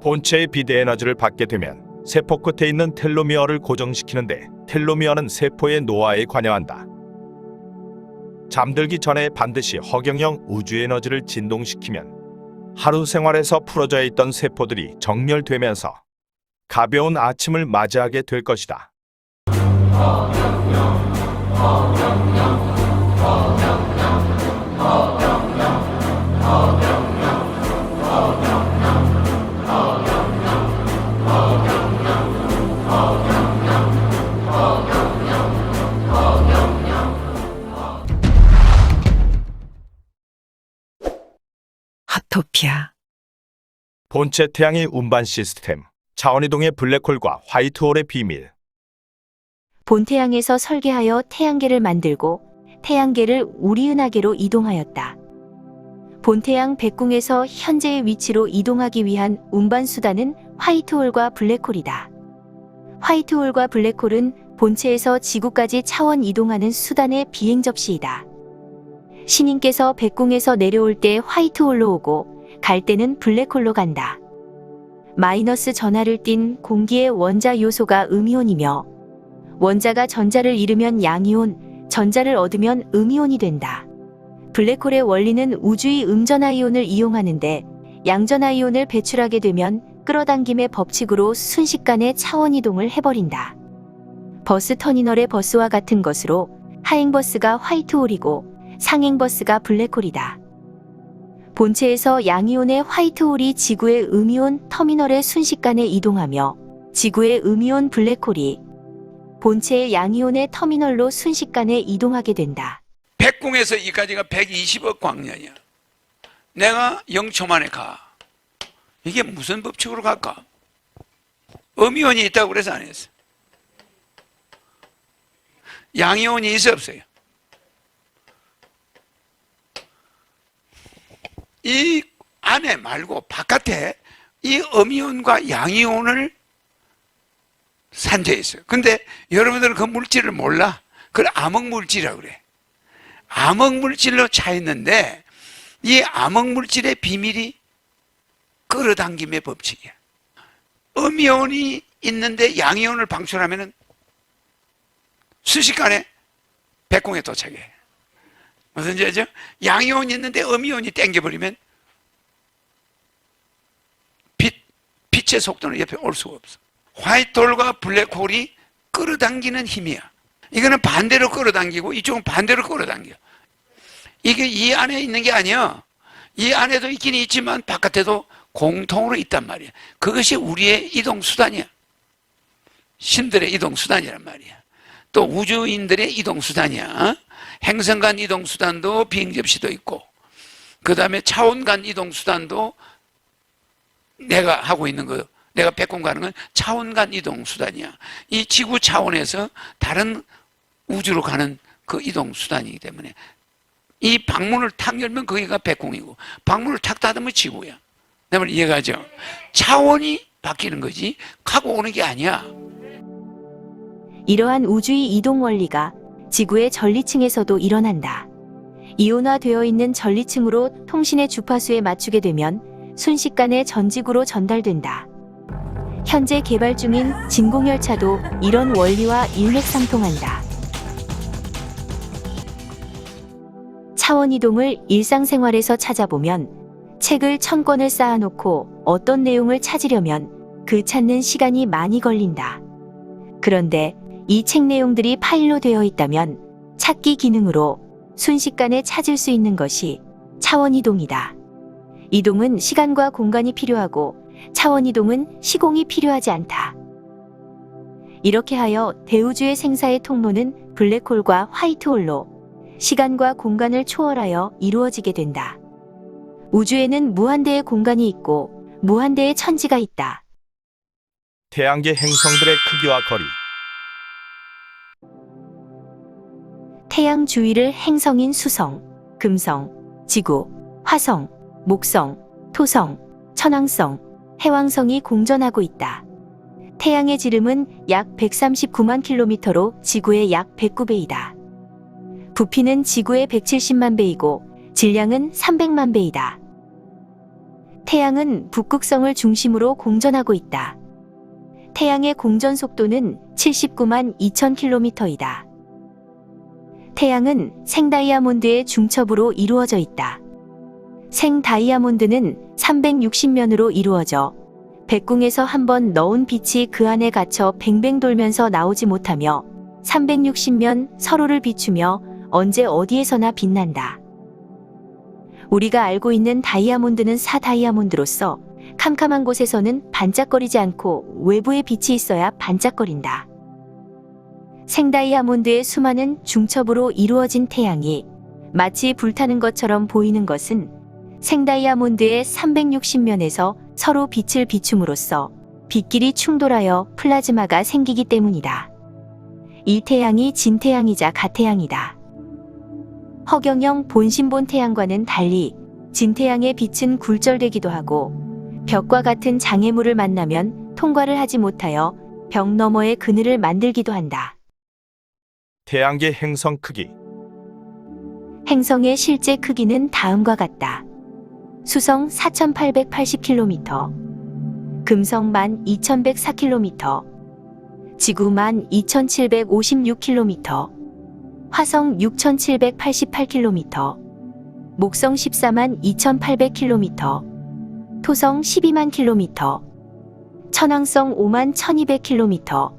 본체의 빛 에너지를 받게 되면 세포 끝에 있는 텔로미어를 고정시키는데 텔로미어는 세포의 노화에 관여한다. 잠들기 전에 반드시 허경영 우주 에너지를 진동시키면 하루 생활에서 풀어져 있던 세포들이 정렬되면서 가벼운 아침을 맞이하게 될 것이다. 하토피아. 본체 태양의 운반 시스템, 차원이동의 블랙홀과 화이트홀의 비밀. 본태양에서 설계하여 태양계를 만들고 태양계를 우리은하계로 이동하였다. 본태양 백궁에서 현재의 위치로 이동하기 위한 운반 수단은 화이트홀과 블랙홀이다. 화이트홀과 블랙홀은 본체에서 지구까지 차원 이동하는 수단의 비행 접시이다. 신인께서 백궁에서 내려올 때 화이트홀로 오고 갈 때는 블랙홀로 간다. 마이너스 전하를 띤 공기의 원자 요소가 음이온이며 원자가 전자를 잃으면 양이온, 전자를 얻으면 음이온이 된다. 블랙홀의 원리는 우주의 음전하이온을 이용하는데 양전하이온을 배출하게 되면 끌어당김의 법칙으로 순식간에 차원 이동을 해버린다. 버스 터미널의 버스와 같은 것으로 하행버스가 화이트홀이고 상행버스가 블랙홀이다. 본체에서 양이온의 화이트홀이 지구의 음이온 터미널에 순식간에 이동하며 지구의 음이온 블랙홀이 본체의 양이온의 터미널로 순식간에 이동하게 된다. 백궁에서 이까지가 120억 광년이야. 내가 0초 만에 가. 이게 무슨 법칙으로 갈까? 음이온이 있다고 그래서 안 했어. 양이온이 있어 없어요? 이 안에 말고 바깥에 이 음이온과 양이온을 산재해 있어요. 근데 여러분들은 그 물질을 몰라. 그걸 암흑물질이라고 그래. 암흑물질로 차 있는데 이 암흑물질의 비밀이 끌어당김의 법칙이야. 음이온이 있는데 양이온을 방출하면은 순식간에 백궁에 도착해. 무슨 죄죠? 양이온이 있는데 음이온이 땡겨버리면 빛의 속도는 옆에 올 수가 없어. 화이트홀과 블랙홀이 끌어당기는 힘이야. 이거는 반대로 끌어당기고 이쪽은 반대로 끌어당겨. 이게 이 안에 있는 게 아니야. 이 안에도 있긴 있지만 바깥에도 공통으로 있단 말이야. 그것이 우리의 이동수단이야. 신들의 이동수단이란 말이야. 또 우주인들의 이동수단이야. 행성 간 이동수단도 비행접시도 있고, 그 다음에 차원 간 이동수단도 내가 하고 있는 거, 내가 백궁 가는 건 차원 간 이동수단이야. 이 지구 차원에서 다른 우주로 가는 그 이동수단이기 때문에 이 방문을 탁 열면 거기가 백궁이고 방문을 탁 닫으면 지구야. 내 말 이해가죠? 차원이 바뀌는 거지 가고 오는 게 아니야. 이러한 우주의 이동 원리가 지구의 전리층에서도 일어난다. 이온화되어 있는 전리층으로 통신의 주파수에 맞추게 되면 순식간에 전지구로 전달된다. 현재 개발 중인 진공열차도 이런 원리와 일맥상통한다. 차원이동을 일상생활에서 찾아보면 책을 1000권을 쌓아놓고 어떤 내용을 찾으려면 그 찾는 시간이 많이 걸린다. 그런데 이 책 내용들이 파일로 되어 있다면 찾기 기능으로 순식간에 찾을 수 있는 것이 차원이동이다. 이동은 시간과 공간이 필요하고 차원이동은 시공이 필요하지 않다. 이렇게 하여 대우주의 생사의 통로는 블랙홀과 화이트홀로 시간과 공간을 초월하여 이루어지게 된다. 우주에는 무한대의 공간이 있고 무한대의 천지가 있다. 태양계 행성들의 크기와 거리. 태양 주위를 행성인 수성, 금성, 지구, 화성, 목성, 토성, 천왕성, 해왕성이 공전하고 있다. 태양의 지름은 약 139만 킬로미터로 지구의 약 109배이다. 부피는 지구의 170만 배이고 질량은 300만 배이다. 태양은 북극성을 중심으로 공전하고 있다. 태양의 공전 속도는 79만 2천 킬로미터이다. 태양은 생다이아몬드의 중첩으로 이루어져 있다. 생다이아몬드는 360면으로 이루어져 백궁에서 한번 넣은 빛이 그 안에 갇혀 뱅뱅 돌면서 나오지 못하며 360면 서로를 비추며 언제 어디에서나 빛난다. 우리가 알고 있는 다이아몬드는 사다이아몬드로서 캄캄한 곳에서는 반짝거리지 않고 외부에 빛이 있어야 반짝거린다. 생다이아몬드의 수많은 중첩으로 이루어진 태양이 마치 불타는 것처럼 보이는 것은 생다이아몬드의 360면에서 서로 빛을 비춤으로써 빛끼리 충돌하여 플라즈마가 생기기 때문이다. 이 태양이 진태양이자 가태양이다. 허경영 본신본 태양과는 달리 진태양의 빛은 굴절되기도 하고 벽과 같은 장애물을 만나면 통과를 하지 못하여 벽 너머의 그늘을 만들기도 한다. 태양계 행성 크기. 행성의 실제 크기는 다음과 같다. 수성 4,880km, 금성 12,104km, 지구 12,756km, 화성 6,788km, 목성 142,800km, 토성 12,000km, 천왕성 51,200km,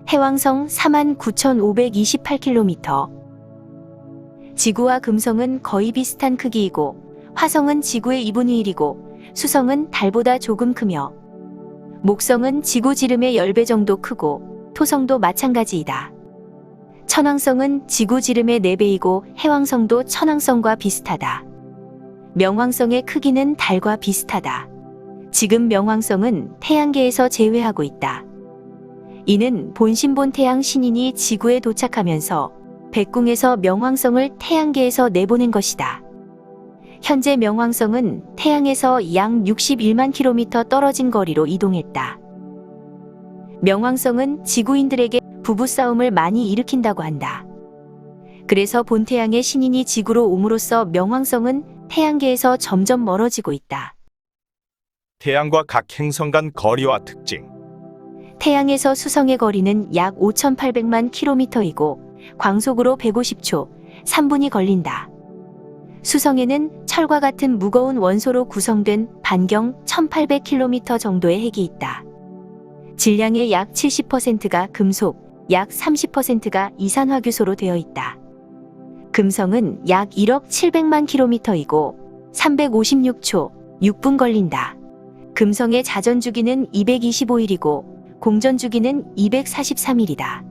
해왕성 49,528km. 지구와 금성은 거의 비슷한 크기이고 화성은 지구의 2분의 1이고 수성은 달보다 조금 크며 목성은 지구 지름의 10배 정도 크고 토성도 마찬가지이다. 천왕성은 지구 지름의 4배이고 해왕성도 천왕성과 비슷하다. 명왕성의 크기는 달과 비슷하다. 지금 명왕성은 태양계에서 제외하고 있다. 이는 본신본 태양 신인이 지구에 도착하면서 백궁에서 명왕성을 태양계에서 내보낸 것이다. 현재 명왕성은 태양에서 약 61만 킬로미터 떨어진 거리로 이동했다. 명왕성은 지구인들에게 부부싸움을 많이 일으킨다고 한다. 그래서 본태양의 신인이 지구로 옴으로써 명왕성은 태양계에서 점점 멀어지고 있다. 태양과 각 행성 간 거리와 특징. 태양에서 수성의 거리는 약 5,800만 킬로미터이고 광속으로 150초, 3분이 걸린다. 수성에는 철과 같은 무거운 원소로 구성된 반경 1,800km 정도의 핵이 있다. 질량의 약 70%가 금속, 약 30%가 이산화규소로 되어 있다. 금성은 약 1억 700만 킬로미터이고 356초, 6분 걸린다. 금성의 자전주기는 225일이고 공전주기는 243일이다.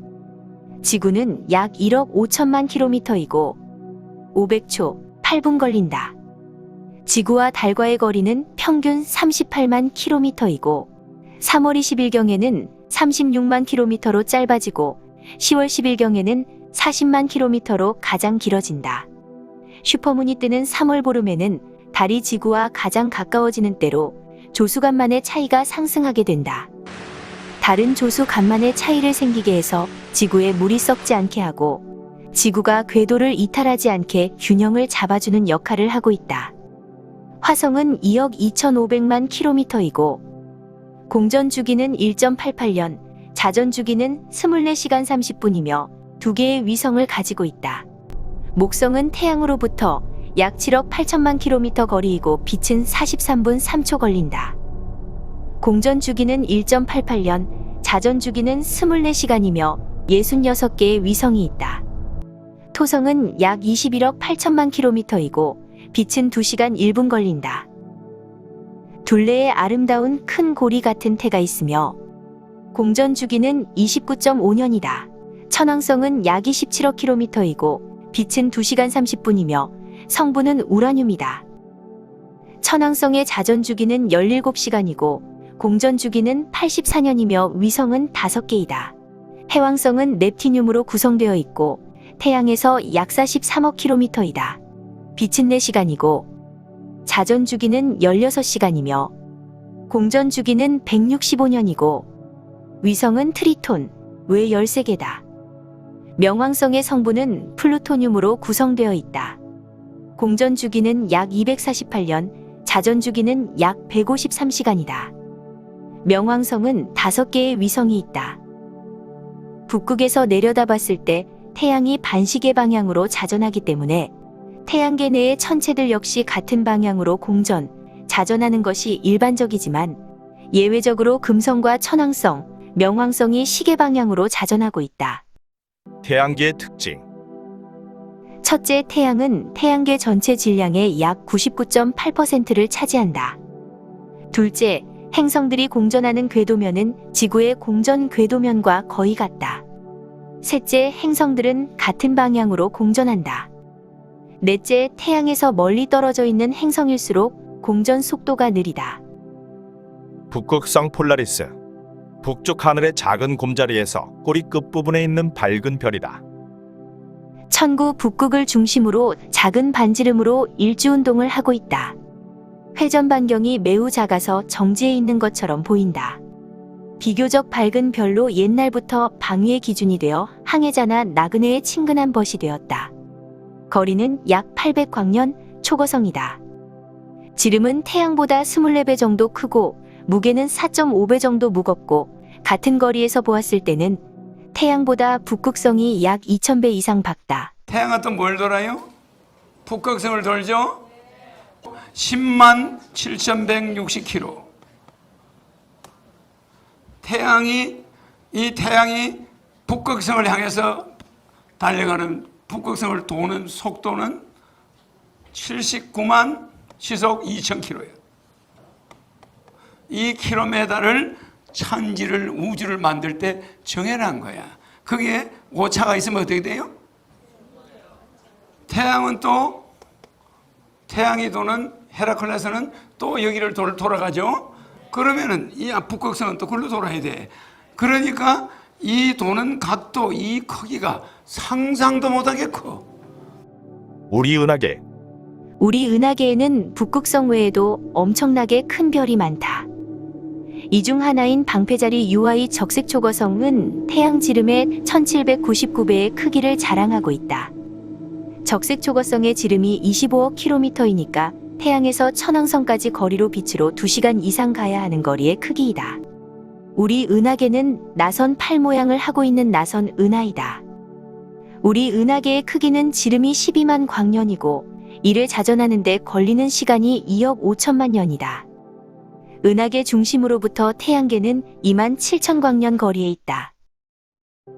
지구는 약 1억 5천만 킬로미터이고 500초, 8분 걸린다. 지구와 달과의 거리는 평균 38만 킬로미터이고 3월 20일경에는 36만 킬로미터로 짧아지고 10월 10일경에는 40만 킬로미터로 가장 길어진다. 슈퍼문이 뜨는 3월 보름에는 달이 지구와 가장 가까워지는 때로 조수간만의 차이가 상승하게 된다. 달은 조수간만의 차이를 생기게 해서 지구에 물이 썩지 않게 하고 지구가 궤도를 이탈하지 않게 균형을 잡아주는 역할을 하고 있다. 화성은 2억 2,500만 킬로미터이고 공전 주기는 1.88년, 자전 주기는 24시간 30분이며 2개의 위성을 가지고 있다. 목성은 태양으로부터 약 7억 8천만 킬로미터 거리이고 빛은 43분 3초 걸린다. 공전 주기는 1.88년, 자전 주기는 24시간이며 66개의 위성이 있다. 토성은 약 21억 8천만 킬로미터이고 빛은 2시간 1분 걸린다. 둘레에 아름다운 큰 고리 같은 태가 있으며 공전 주기는 29.5년이다. 천왕성은 약 27억 킬로미터이고 빛은 2시간 30분이며 성분은 우라늄이다. 천왕성의 자전 주기는 17시간이고 공전 주기는 84년이며 위성은 5개이다. 해왕성은 넵티늄으로 구성되어 있고 태양에서 약 43억 킬로미터이다. 빛은 4시간이고 자전 주기는 16시간이며 공전 주기는 165년이고 위성은 트리톤, 외 13개다. 명왕성의 성분은 플루토늄으로 구성되어 있다. 공전 주기는 약 248년, 자전 주기는 약 153시간이다. 명왕성은 5개의 위성이 있다. 북극에서 내려다봤을 때 태양이 반시계 방향으로 자전하기 때문에 태양계 내의 천체들 역시 같은 방향으로 공전, 자전하는 것이 일반적이지만 예외적으로 금성과 천왕성, 명왕성이 시계 방향으로 자전하고 있다. 태양계의 특징. 첫째, 태양은 태양계 전체 질량의 약 99.8%를 차지한다. 둘째, 행성들이 공전하는 궤도면은 지구의 공전 궤도면과 거의 같다. 셋째, 행성들은 같은 방향으로 공전한다. 넷째, 태양에서 멀리 떨어져 있는 행성일수록 공전 속도가 느리다. 북극성 폴라리스. 북쪽 하늘의 작은 곰자리에서 꼬리 끝부분에 있는 밝은 별이다. 천구 북극을 중심으로 작은 반지름으로 일주운동을 하고 있다. 회전 반경이 매우 작아서 정지해 있는 것처럼 보인다. 비교적 밝은 별로 옛날부터 방위의 기준이 되어 항해자나 나그네의 친근한 벗이 되었다. 거리는 약 800광년, 초거성이다. 지름은 태양보다 24배 정도 크고 무게는 4.5배 정도 무겁고 같은 거리에서 보았을 때는 태양보다 북극성이 약 2000배 이상 밝다. 태양은 또 뭘 돌아요? 북극성을 돌죠? 10만 7160km. 이 태양이 북극성을 향해서 달려가는 북극성을 도는 속도는 79만 시속 2000km예요. 이 킬로미터를 천지를 우주를 만들 때 정해놓은 거야. 거기에 오차가 있으면 어떻게 돼요? 태양은 또 태양이 도는 헤라클레스는 또 여기를 돌아가죠. 그러면은 이 북극성은 또 글로 돌아야 돼. 그러니까 이 도는 각도, 이 크기가 상상도 못하게 커. 우리 은하계 우리 은하계에는 북극성 외에도 엄청나게 큰 별이 많다. 이 중 하나인 방패자리 UI 적색초거성은 태양 지름의 1799배의 크기를 자랑하고 있다. 적색초거성의 지름이 25억 킬로미터이니까 태양에서 천왕성까지 거리로 빛으로 2시간 이상 가야 하는 거리의 크기이다. 우리 은하계는 나선 팔 모양을 하고 있는 나선 은하이다. 우리 은하계의 크기는 지름이 12만 광년이고 이를 자전하는 데 걸리는 시간이 2억 5천만 년이다. 은하계 중심으로부터 태양계는 2만 7천 광년 거리에 있다.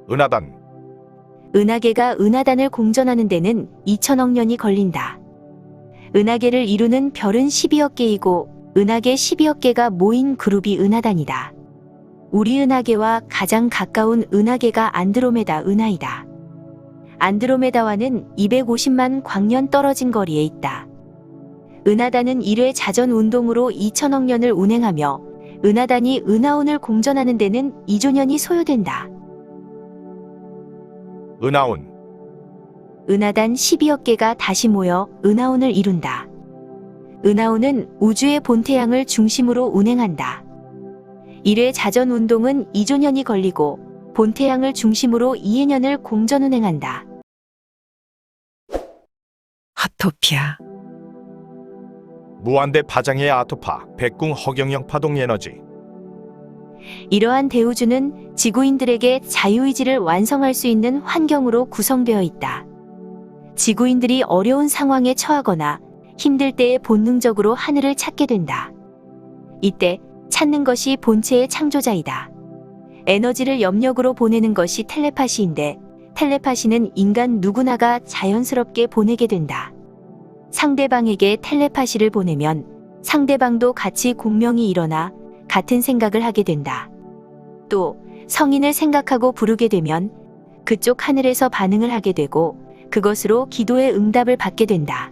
은하단 은하계가 은하단을 공전하는 데는 2천억 년이 걸린다. 은하계를 이루는 별은 12억 개이고 은하계 12억 개가 모인 그룹이 은하단이다. 우리 은하계와 가장 가까운 은하계가 안드로메다 은하이다. 안드로메다와는 250만 광년 떨어진 거리에 있다. 은하단은 1회 자전 운동으로 2천억 년을 운행하며 은하단이 은하운을 공전하는 데는 2조 년이 소요된다. 은하운 은하단 12억 개가 다시 모여 은하운을 이룬다. 은하운은 우주의 본태양을 중심으로 운행한다. 1회 자전 운동은 2조 년이 걸리고 본태양을 중심으로 2회 년을 공전 운행한다. 하토피아. 무한대 파장의 아토파 백궁 허경영 파동 에너지 이러한 대우주는 지구인들에게 자유의지를 완성할 수 있는 환경으로 구성되어 있다. 지구인들이 어려운 상황에 처하거나 힘들 때에 본능적으로 하늘을 찾게 된다. 이때 찾는 것이 본체의 창조자이다. 에너지를 염력으로 보내는 것이 텔레파시인데 텔레파시는 인간 누구나가 자연스럽게 보내게 된다. 상대방에게 텔레파시를 보내면 상대방도 같이 공명이 일어나 같은 생각을 하게 된다. 또 성인을 생각하고 부르게 되면 그쪽 하늘에서 반응을 하게 되고 그것으로 기도의 응답을 받게 된다.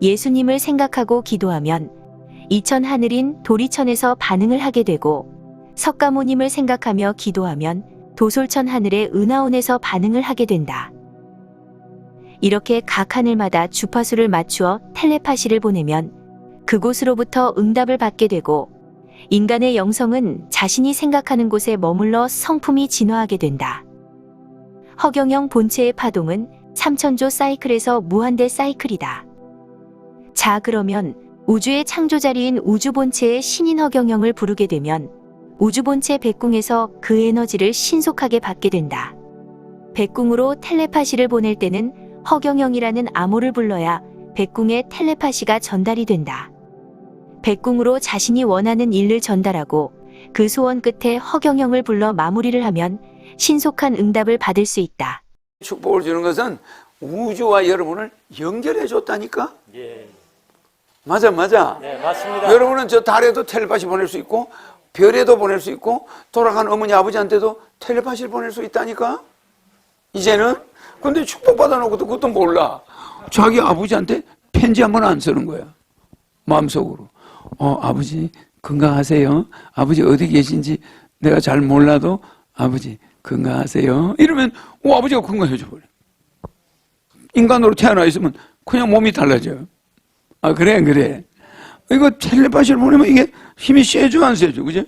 예수님을 생각하고 기도하면 이천 하늘인 도리천에서 반응을 하게 되고 석가모님을 생각하며 기도하면 도솔천 하늘의 은하온에서 반응을 하게 된다. 이렇게 각 하늘마다 주파수를 맞추어 텔레파시를 보내면 그곳으로부터 응답을 받게 되고 인간의 영성은 자신이 생각하는 곳에 머물러 성품이 진화하게 된다. 허경영 본체의 파동은 3000조 사이클에서 무한대 사이클이다. 자, 그러면 우주의 창조자리인 우주본체의 신인 허경영을 부르게 되면 우주본체 백궁에서 그 에너지를 신속하게 받게 된다. 백궁으로 텔레파시를 보낼 때는 허경영이라는 암호를 불러야 백궁에 텔레파시가 전달이 된다. 백궁으로 자신이 원하는 일을 전달하고 그 소원 끝에 허경영을 불러 마무리를 하면 신속한 응답을 받을 수 있다. 축복을 주는 것은 우주와 여러분을 연결해 줬다니까? 예. 맞아. 네, 맞습니다. 여러분은 저 달에도 텔레파시 보낼 수 있고 별에도 보낼 수 있고 돌아간 어머니 아버지한테도 텔레파시를 보낼 수 있다니까? 이제는? 근데 축복받아 놓고도 그것도 몰라. 자기 아버지한테 편지 한 번 안 쓰는 거야. 마음속으로. 아버지 건강하세요. 아버지 어디 계신지 내가 잘 몰라도 아버지 건강하세요. 이러면 아버지가 건강해져 버려. 인간으로 태어나 있으면 그냥 몸이 달라져요. 아 그래 그래. 이거 텔레파시를 보내면 이게 힘이 세죠 안 세죠, 그죠?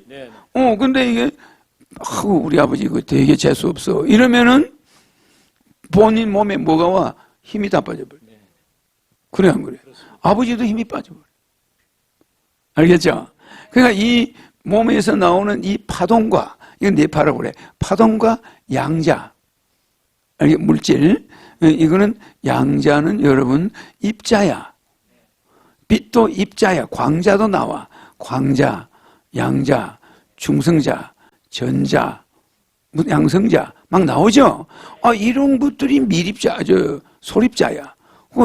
근데 이게 우리 아버지 이거 되게 재수 없어. 이러면은 본인 몸에 뭐가 와? 힘이 다 빠져버려. 그래 안 그래? 아버지도 힘이 빠져버려. 알겠죠? 그러니까 이 몸에서 나오는 이 파동과 이건 뇌파라고 그래. 파동과 양자, 물질. 이거는 양자는 여러분 입자야. 빛도 입자야. 광자도 나와. 광자, 양자, 중성자, 전자, 양성자 막 나오죠. 이런 것들이 밀입자, 소립자야.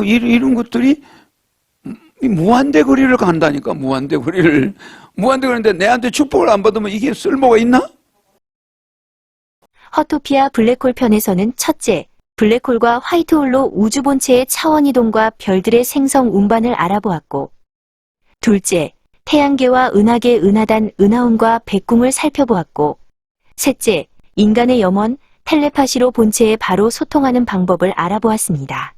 이런 것들이 무한대 거리를 간다니까. 무한대 거리를. 무한대 거리인데 내한테 축복을 안 받으면 이게 쓸모가 있나? 허토피아 블랙홀 편에서는 첫째, 블랙홀과 화이트홀로 우주 본체의 차원 이동과 별들의 생성 운반을 알아보았고, 둘째, 태양계와 은하계 은하단 은하운과 백궁을 살펴보았고, 셋째, 인간의 염원, 텔레파시로 본체에 바로 소통하는 방법을 알아보았습니다.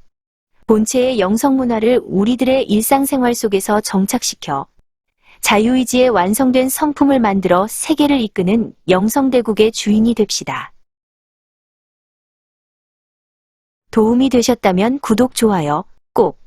본체의 영성 문화를 우리들의 일상생활 속에서 정착시켜 자유의지에 완성된 성품을 만들어 세계를 이끄는 영성대국의 주인이 됩시다. 도움이 되셨다면 구독, 좋아요 꼭